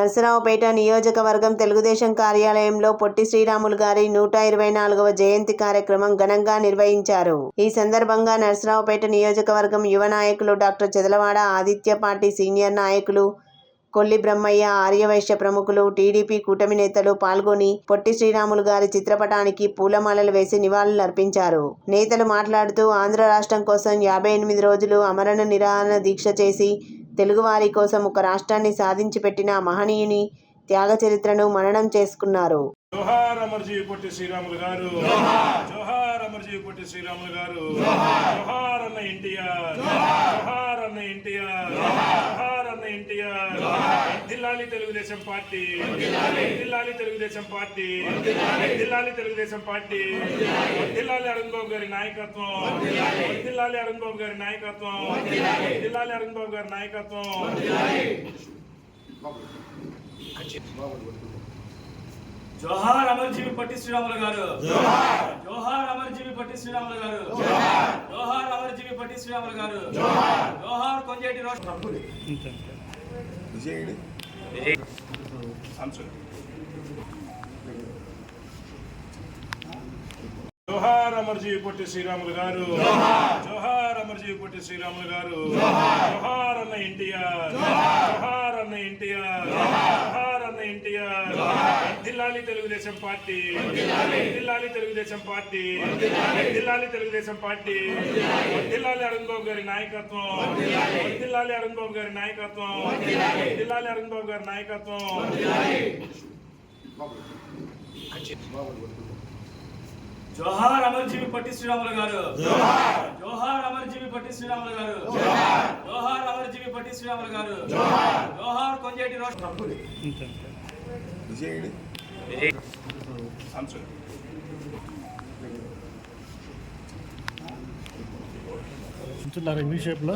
నరసరావుపేట నియోజకవర్గం తెలుగుదేశం కార్యాలయంలో పొట్టి శ్రీరాములు గారి 124వ జయంతి కార్యక్రమం ఘనంగా నిర్వహించారు. ఈ సందర్భంగా నరసరావుపేట నియోజకవర్గం యువ నాయకులు doctor Chadalavada Aditya, party senior నాయకులు కొల్లి బ్రహ్మయ్య, ఆర్యవైశ్య ప్రముఖులు, టీడీపీ కూటమి నేతలు పాల్గొని పొట్టి శ్రీరాములు గారి చిత్రపటానికి పూలమాలలు వేసి నివాళులర్పించారు. నేతలు మాట్లాడుతూ ఆంధ్ర రాష్ట్రం కోసం 58 రోజులు ఆమరణ నిరాహార దీక్ష చేసి తెలుగువారి కోసం ఒక రాష్ట్రాన్ని సాధించి పెట్టిన మహనీయుని త్యాగ చరిత్రను మననం చేసుకున్నారు. జోహార్ అమర్జీవి పొట్టి శ్రీరాములు గారు, జోహార్ అమర్జీవి పొట్టి శ్రీరాములు గారు, జోహార్ అన్న ఎన్టీఆర్, జోహార్ అన్న ఎన్టీఆర్, జోహార్ అన్న ఎన్టీఆర్. దిల్లాలి తెలుగుదేశం పార్టీ, దిల్లాలి తెలుగుదేశం పార్టీ, దిల్లాలి తెలుగుదేశం పార్టీ. దిల్లాలి అరుణ్ బాబు గారి నాయకత్వం, దిల్లాలి అరుణ్ బాబు గారి నాయకత్వం, దిల్లాలి అరుణ్ బాబు గారి నాయకత్వం. జోహార్ అమర్జీవి పొట్టి శ్రీరాములు గారు, జోహార్ అమర్జీవి పొట్టి శ్రీరాములు గారు, జోహార్ అమర్జీవి పొట్టి శ్రీరాములు గారు, జోహార్ కొంజేటి జోహార్ అమర్జీవి పొట్టి శ్రీరాములు గారు, జోహార్ అమర్జీవి పొట్టి శ్రీరాములు గారు, జోహార్ అన్న ఎన్టీఆర్, జోహార్ అన్న ఎన్టీఆర్, జోహార్ అన్న ఎన్టీఆర్. దిల్లాలి తెలుగుదేశం పార్టీ, దిల్లాలి తెలుగుదేశం పార్టీ, దిల్లాలి తెలుగుదేశం పార్టీ. దిల్లాలి అరుణ్ బాబు గారి నాయకత్వం, దిల్లాలి అరుణ్ బాబు గారి నాయకత్వం, దిల్లాలి అరుణ్ బాబు గారి నాయకత్వం. జోహార్ అమర్జీవి పొట్టి శ్రీరాములు గారు, జోహార్ అమర్జీవి పొట్టి శ్రీరాములు గారు, జోహార్ అమర్జీవి పొట్టి శ్రీరాములు గారు, జోహార్ కొంజేటి ఇంగ్లీష్ షేప్లో